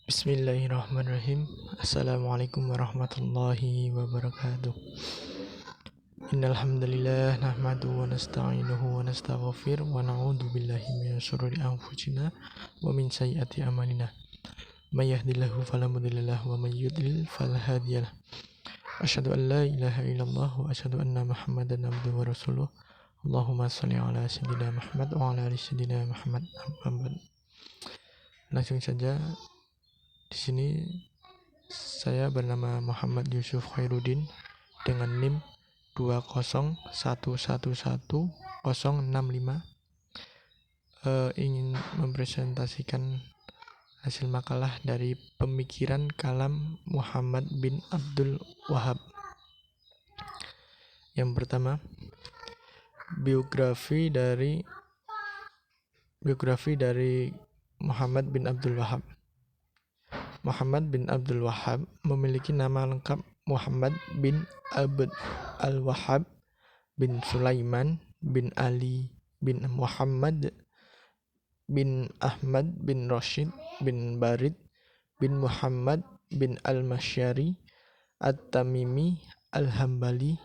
Bismillahirrahmanirrahim. Assalamualaikum warahmatullahi wabarakatuh. Innal hamdalillah nahmaduhu wa nasta'inuhu wa nastaghfiruh wa na'udzu billahi min syururi anfusina wa min sayyiati a'malina. May yahdihillahu fala mudilla lahu wa may yudlil fala hadiyalah. Asyhadu an la ilaha illallah wa asyhadu anna Muhammadan abduhu wa rasuluh. Allahumma shalli ala sayyidina Muhammad wa ala ali sayyidina Muhammad. Langsung saja. Di sini saya bernama Muhammad Yusuf Khairuddin dengan NIM 201111065, ingin mempresentasikan hasil makalah dari pemikiran kalam Muhammad bin Abdul Wahhab. Yang pertama, biografi dari Muhammad bin Abdul Wahhab. Muhammad bin Abdul Wahhab memiliki nama lengkap Muhammad bin Abd al-Wahhab bin Sulaiman bin Ali bin Muhammad bin Ahmad bin Rashid bin Barid bin Muhammad bin al-Masyari at-Tamimi al-Hambali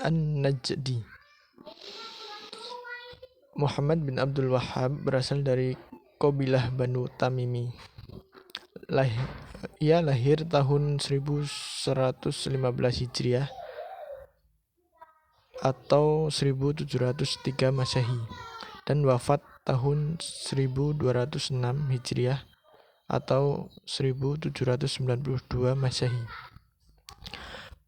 an-Najdi. Muhammad bin Abdul Wahhab berasal dari kabilah Banu Tamimi. Ia lahir tahun 1115 Hijriah atau 1703 Masehi dan wafat tahun 1206 Hijriah atau 1792 Masehi.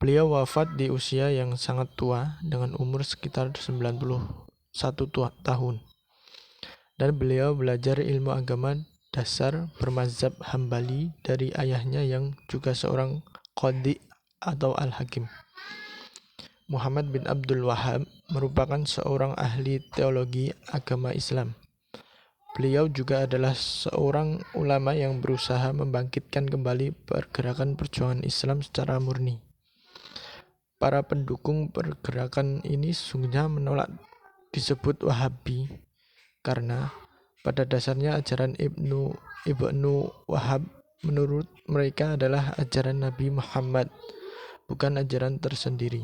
Beliau wafat di usia yang sangat tua dengan umur sekitar 91 tahun. Dan beliau belajar ilmu agama dasar bermazhab Hambali dari ayahnya yang juga seorang qadhi atau al-hakim. Muhammad bin Abdul Wahhab merupakan seorang ahli teologi agama Islam. Beliau juga adalah seorang ulama yang berusaha membangkitkan kembali pergerakan perjuangan Islam secara murni. Para pendukung pergerakan ini sesungguhnya menolak disebut Wahabi karena pada dasarnya ajaran Ibnu Wahhab menurut mereka adalah ajaran Nabi Muhammad, bukan ajaran tersendiri.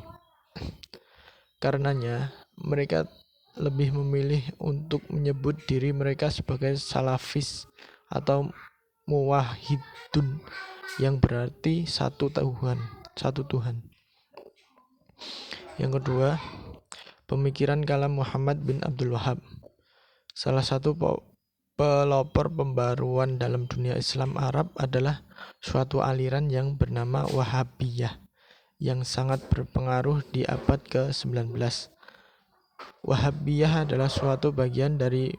Karenanya mereka lebih memilih untuk menyebut diri mereka sebagai salafis atau muwahhidun yang berarti satu Tuhan. Yang kedua, pemikiran kalam Muhammad bin Abdul Wahhab. Salah satu pelopor pembaruan dalam dunia Islam Arab adalah suatu aliran yang bernama Wahabiyah yang sangat berpengaruh di abad ke-19. Wahabiyah adalah suatu bagian dari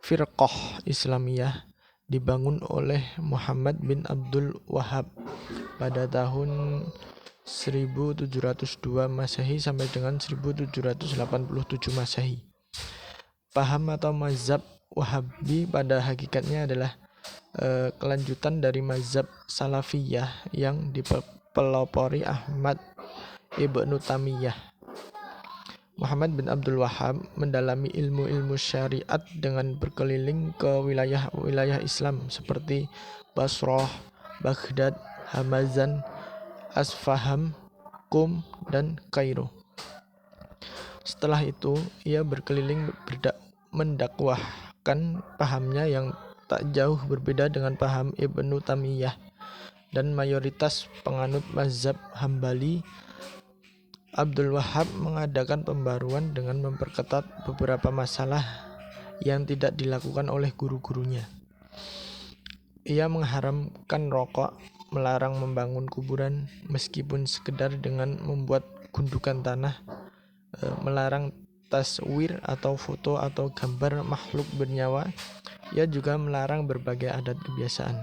firqah Islamiyah dibangun oleh Muhammad bin Abdul Wahhab pada tahun 1702 Masehi sampai dengan 1787 Masehi. Paham atau mazhab Wahabi pada hakikatnya adalah kelanjutan dari mazhab Salafiyah yang dipelopori Ahmad Ibnu Tamiyah. Muhammad bin Abdul Wahhab mendalami ilmu-ilmu syariat dengan berkeliling ke wilayah-wilayah Islam seperti Basrah, Baghdad, Hamazan, Asfaham, Qum, dan Kairo. Setelah itu, ia berkeliling mendakwahkan pahamnya yang tak jauh berbeda dengan paham Ibnu Tamiyah dan mayoritas penganut mazhab Hambali. Abdul Wahhab mengadakan pembaruan dengan memperketat beberapa masalah yang tidak dilakukan oleh guru-gurunya. Ia mengharamkan rokok, melarang membangun kuburan meskipun sekedar dengan membuat gundukan tanah, melarang taswir atau foto atau gambar makhluk bernyawa. Ia juga melarang berbagai adat kebiasaan.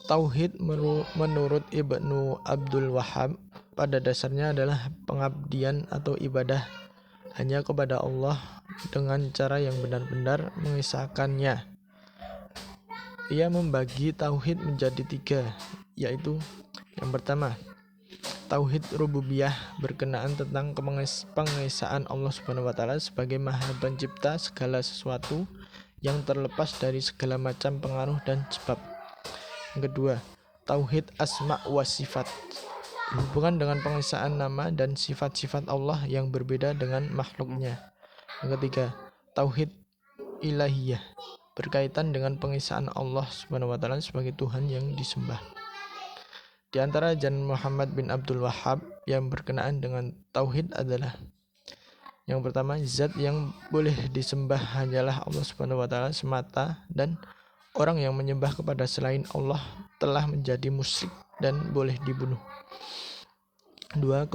Tauhid menurut Ibnu Abdul Wahhab pada dasarnya adalah pengabdian atau ibadah hanya kepada Allah dengan cara yang benar-benar mengesahkannya. Ia membagi tauhid menjadi 3, yaitu yang pertama, tauhid rububiyah berkenaan tentang pengesaan Allah Subhanahu wa taala sebagai Maha Pencipta segala sesuatu yang terlepas dari segala macam pengaruh dan sebab. Yang kedua, tauhid asma wa sifat, hubungan dengan pengesaan nama dan sifat-sifat Allah yang berbeda dengan makhluknya. Yang ketiga, tauhid ilahiyah, berkaitan dengan pengesaan Allah Subhanahu wa taala sebagai Tuhan yang disembah. Di antara ajaran Muhammad bin Abdul Wahhab yang berkenaan dengan tauhid adalah: yang pertama, zat yang boleh disembah hanyalah Allah Subhanahu wa taala semata, dan orang yang menyembah kepada selain Allah telah menjadi musyrik dan boleh dibunuh. Dua,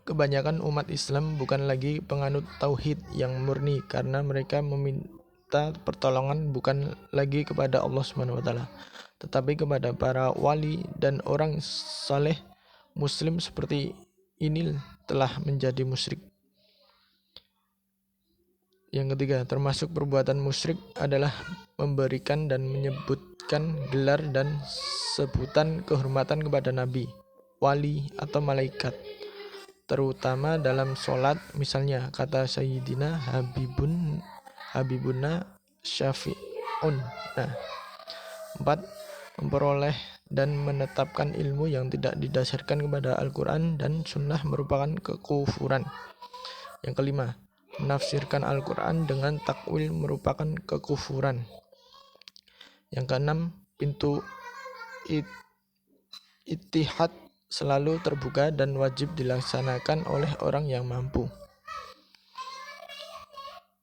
kebanyakan umat Islam bukan lagi penganut tauhid yang murni karena mereka meminta pertolongan bukan lagi kepada Allah Subhanahu wa taala, tetapi kepada para wali dan orang saleh. Muslim seperti ini telah menjadi musyrik. Yang ketiga, termasuk perbuatan musyrik adalah memberikan dan menyebutkan gelar dan sebutan kehormatan kepada nabi, wali, atau malaikat, terutama dalam sholat. Misalnya kata Sayyidina Habibuna Syafi'un. Nah, 4, memperoleh dan menetapkan ilmu yang tidak didasarkan kepada Al-Quran dan Sunnah merupakan kekufuran. Yang kelima, menafsirkan Al-Quran dengan takwil merupakan kekufuran. Yang keenam, pintu ittihad selalu terbuka dan wajib dilaksanakan oleh orang yang mampu.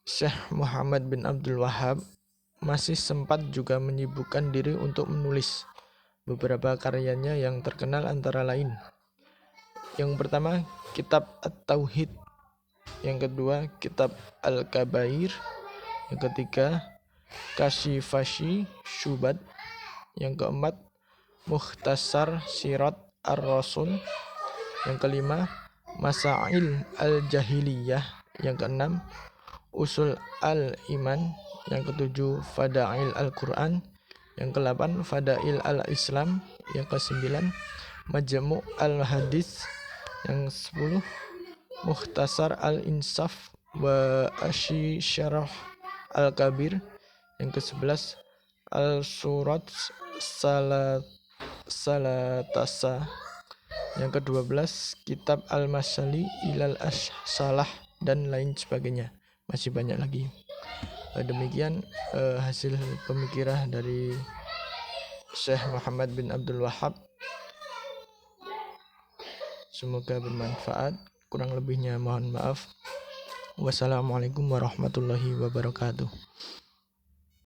Syekh Muhammad bin Abdul Wahhab masih sempat juga menyibukkan diri untuk menulis beberapa karyanya yang terkenal antara lain: yang pertama, Kitab At-Tauhid; yang kedua, Kitab Al-Kabair; yang ketiga, Kasyifashi Syubhat; yang keempat, Mukhtasar Sirat Ar-Rasul; yang kelima, Masail Al-Jahiliyah; yang keenam, Usul Al-Iman; yang ketujuh, Fadail Al-Quran; yang ke-8, Fadail Al-Islam; yang ke-9, Majmu' Al-Hadis; yang 10, Mukhtasar Al-Insaf wa Asy Syarah Al-Kabir; yang ke-11, Al-Surat Salatasa; yang ke-12, Kitab Al-Masali Ilal Salah, dan lain sebagainya. Masih banyak lagi. Demikian hasil pemikiran dari Syekh Muhammad bin Abdul Wahhab. Semoga bermanfaat. Kurang lebihnya mohon maaf. Wassalamualaikum warahmatullahi wabarakatuh.